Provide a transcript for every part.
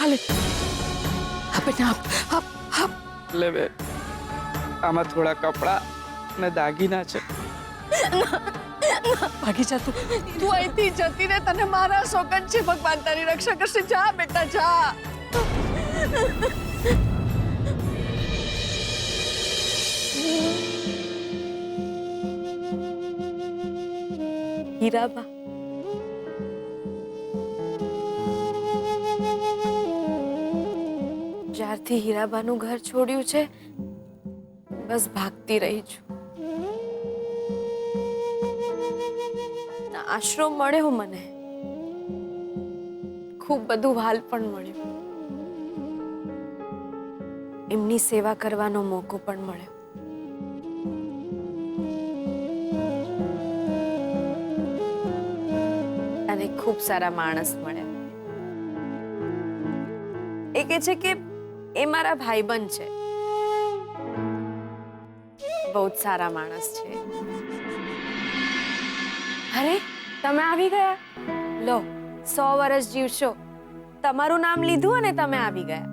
હાલે બેટા આપ લે બે, આમાં થોડા કપડા ને દાગીના છે. ભાગી જા તું અહીંથી જતી રે, તને મારા સોગંદ છે. ભગવાન તારી રક્ષા કરશે. જા બેટા જા. હીરાબા, જ્યારથી હીરાબાનું ઘર છોડ્યું છે બસ ભાગતી રહી છું. આશરો મળ્યો મને, ખૂબ બધું વાલ પણ મળ્યું, એમની સેવા કરવાનો મોકો પણ મળ્યો. અને ખૂબ સારા માણસ મળ્યા. એ કહે છે કે એ મારા ભાઈબંધ છે, બહુ જ સારા માણસ છે. અરે તમે આવી ગયા, લો 100 વર્ષ જીવશો. તમારું નામ લીધું અને તમે આવી ગયા.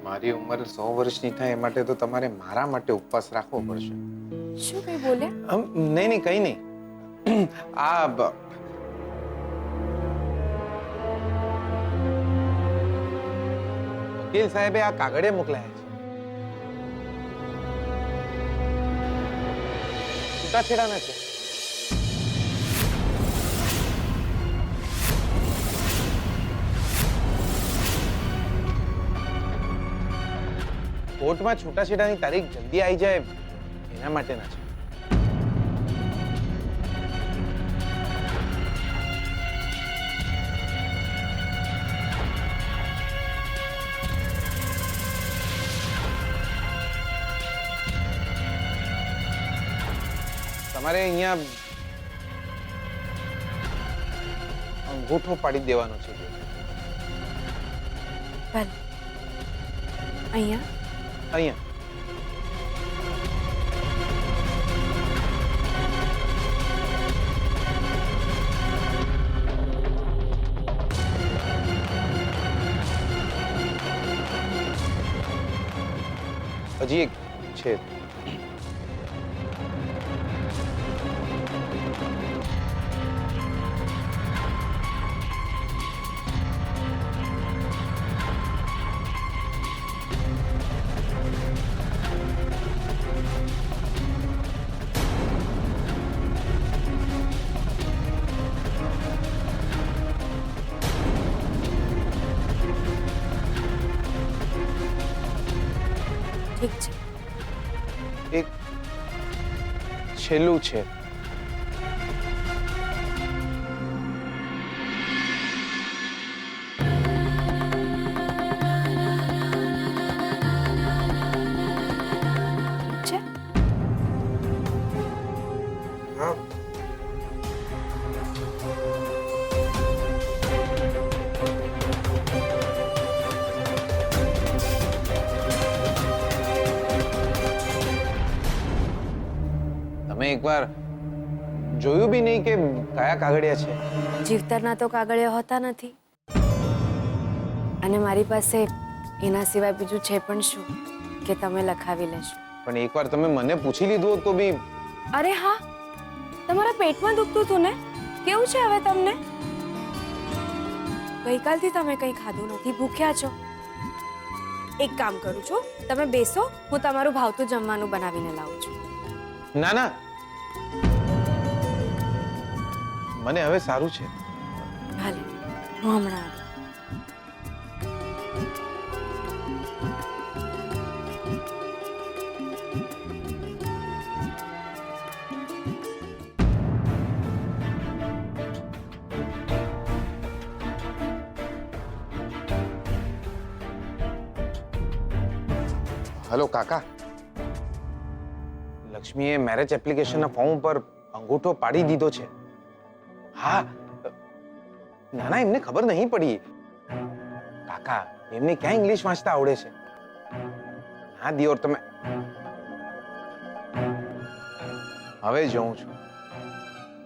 મારી ઉંમર 100 વર્ષની થાય એ માટે તો તમારે મારા માટે ઉપવાસ રાખવો પડશે. શું કઈ બોલ્યા? નહીં નહીં, કઈ નહીં. આ વકીલ સાહેબે આ કાગળે મોકલાયા છે. છૂટાછેડાના છે. કોર્ટમાં છૂટાછેડાની તારીખ જલ્દી આવી જાય એના માટેના છે. તમારે અહીંયા અંગૂઠો પાડી દેવાનો છે. ભલે અહીંયા અહીંયા હજી એક છે. ઠીક છે. એક છેલ્લું છે. છે હા. તમે એકવાર જોયું બી નહીં કે કયા કાગળિયા છે? જીવતરના તો કાગળિયા હોતા નથી, અને મારી પાસે એના સિવાય બીજું છે પણ શું કે તમે લખાવી લેશો. પણ એકવાર તમે મને પૂછી લીધું હોત તો બી. અરે હા, તમારા પેટમાં દુખતું હતું ને? કેવું છે હવે તમને? ગઈકાલથી તમે કંઈ ખાધું નથી, ભૂખ્યા છો. એક કામ કરું છું, તમે બેસો, હું તમારું ભાવતું જમવાનું બનાવીને લાવું છું. ના ના, મને હવે સારું છે. ભલે, હું હમણાં આવી. હેલો કાકા, લક્ષ્મીએ મેરેજ એપ્લિકેશનના ફોર્મ ઉપર અંગૂઠો પાડી દીધો છે. હા, ના ના, એમને ખબર નહીં પડી. કાકા, એમને ક્યાં ઇંગ્લિશ વાંચતા આવડે છે? હા દિયોર, તમે હવે જોઉં છું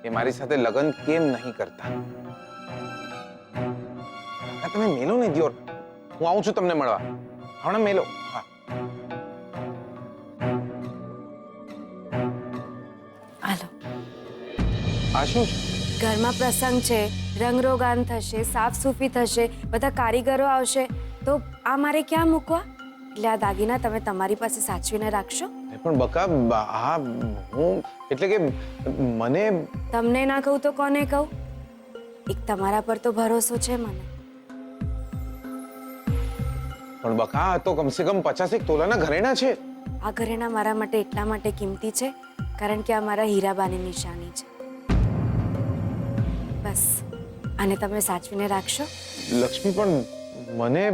એ મારી સાથે લગ્ન કેમ નહીં કરતા. તમે મેલો ને દિયોર, હું આવું છું તમને મળવા. હમણાં મેલો. હા. હાલો. આ શું છે? ઘરમાં પ્રસંગ છે, રંગરોગાન થશે, સાફ સૂફી થશે, બધા કારીગરો આવશે, તો આ મારે ક્યાં મૂકવા? એટલે આ દાગીના તમે તમારી પાસે સાચવીને રાખશો. પણ બકા, હા હું એટલે કે મને તમને ના કહું તો કોને કહું? એક તમારા પર તો ભરોસો છે મને. પણ બકા, આ તો કમસે કમ 50 તોલાના ઘરેણા છે. આ ઘરેણા મારા માટે એટલા માટે કિંમતી છે કારણ કે આ મારા હીરાબાની નિશાની છે. બસ આને તમે સાચવીને રાખશો. લક્ષ્મી, પણ મને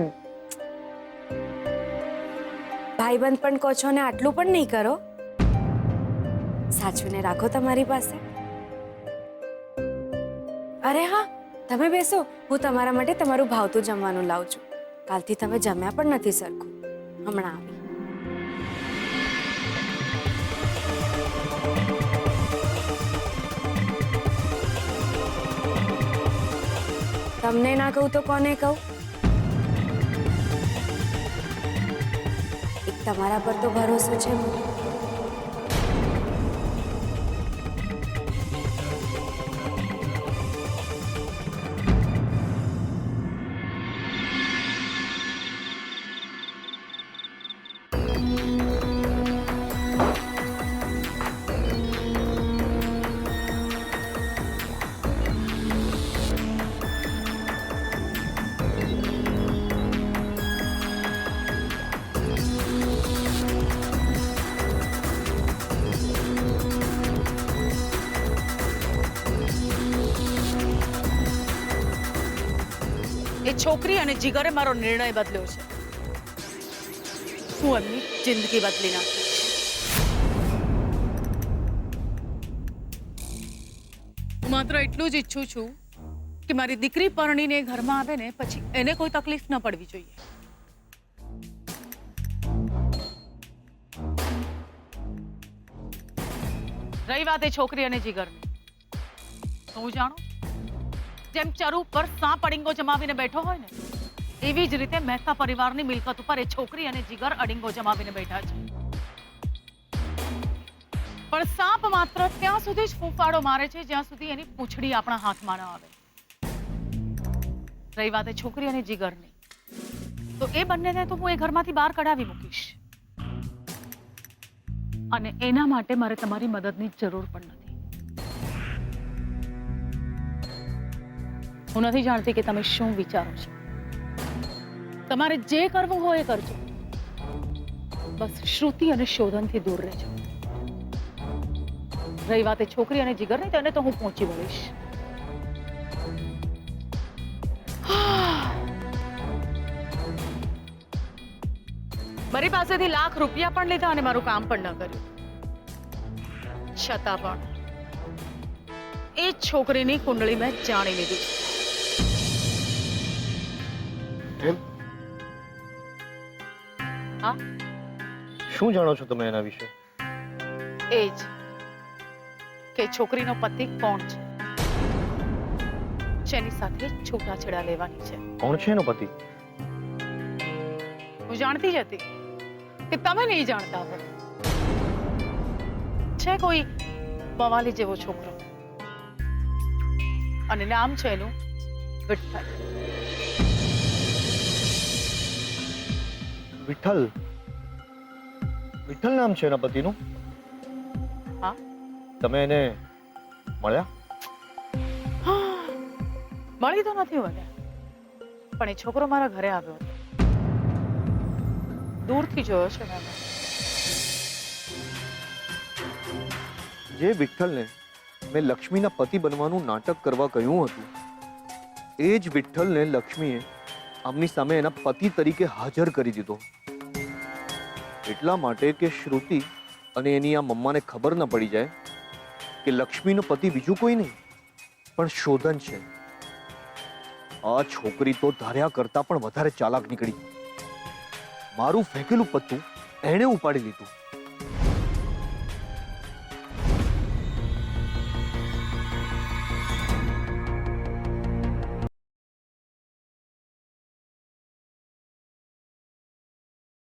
ભાઈબંધ પણ કહો છો ને આટલું પણ નહીં કરો. સાચવીને રાખો તમારી પાસે. અરે હા, તમે બેસો, હું તમારા માટે તમારું ભાવતું જમવાનું લાવું છું. કાલથી તમે જમ્યા પણ નથી સરખું. હમણાં આવી. તમને ના કહું તો કોને કહું? એક તમારા પર તો ભરોસો છે મને. એ છોકરી અને જીગરે મારો નિર્ણય બદલ્યો છે. હું એમની જિંદગી બદલી નાખીશ. હું માત્ર એટલું જ ઈચ્છું છું કે મારી દીકરી પરણીને ઘરમાં આવે ને પછી એને કોઈ તકલીફ ન પડવી જોઈએ. રહી વાત એ છોકરી અને જીગરની, તો હું જાણું જેમ ચરુ પર સાપ અડીંગો જમાવીને બેઠો હોય ને, એવી જ રીતે મહેતા પરિવારની મિલકત ઉપર એ છોકરી અને જીગર અડીંગો જમાવીને બેઠા છે. પણ સાપ માત્ર ત્યાં સુધી જ ફૂંફાડો મારે છે જ્યાં સુધી એની પૂંછડી આપણા હાથમાં ન આવે. રહી વાત એ છોકરી અને જીગરની, તો એ બંનેને તો હું એ ઘરમાંથી બહાર કઢાવી મૂકીશ. અને એના માટે મારે તમારી મદદની જરૂર પણ નથી. હું નથી જાણતી કે તમે શું વિચારો છો. તમારે જે કરવું હોય એ કરજો, બસ શ્રુતિ અને શોધનથી દૂર રહેજો. રહી વાત એ છોકરી અને જીગરની, તેને તો હું પહોંચી વળીશ. મારી પાસેથી લાખ રૂપિયા પણ લીધા અને મારું કામ પણ ન કર્યું, છતાં પણ એ છોકરીની કુંડળી મેં જાણી લીધી છે. હા, શું જાણો છો તમે એના વિશે? એ જ કે છોકરીનો પતિ કોણ છે, જેની સાથે છૂટાછેડા લેવાની છે. કોણ છે એનો પતિ? હું જાણતી જ હતી કે તમે નહીં જાણતા હો. છે કોઈ બવાલી જેવો છોકરો અને નામ છે એનું વિઠ્ઠલ. વિઠ્ઠલ? વિઠ્ઠલ નામ છે એના પતિનું? હા. તમે એને મળ્યા? મળી તો નથી મને, પણ એ છોકરો મારા ઘરે આવ્યો હતો. દૂરથી જોયો છે મેં. જે વિઠ્ઠલને મેં લક્ષ્મીના પતિ બનવાનું નાટક કરવા કહ્યું હતું, એ જ વિઠ્ઠલને લક્ષ્મીએ આમની સામે એના પતિ તરીકે હાજર કરી દીધો. એટલા માટે કે શ્રુતિ અને એની આ મમ્માને ખબર ન પડી જાય કે લક્ષ્મીનો પતિ બીજું કોઈ નહીં પણ શોધન છે. આ છોકરી તો ધાર્યા કરતા પણ વધારે ચાલાક નીકળી. મારું ફેંકેલું પત્તું એણે ઉપાડી લીધું.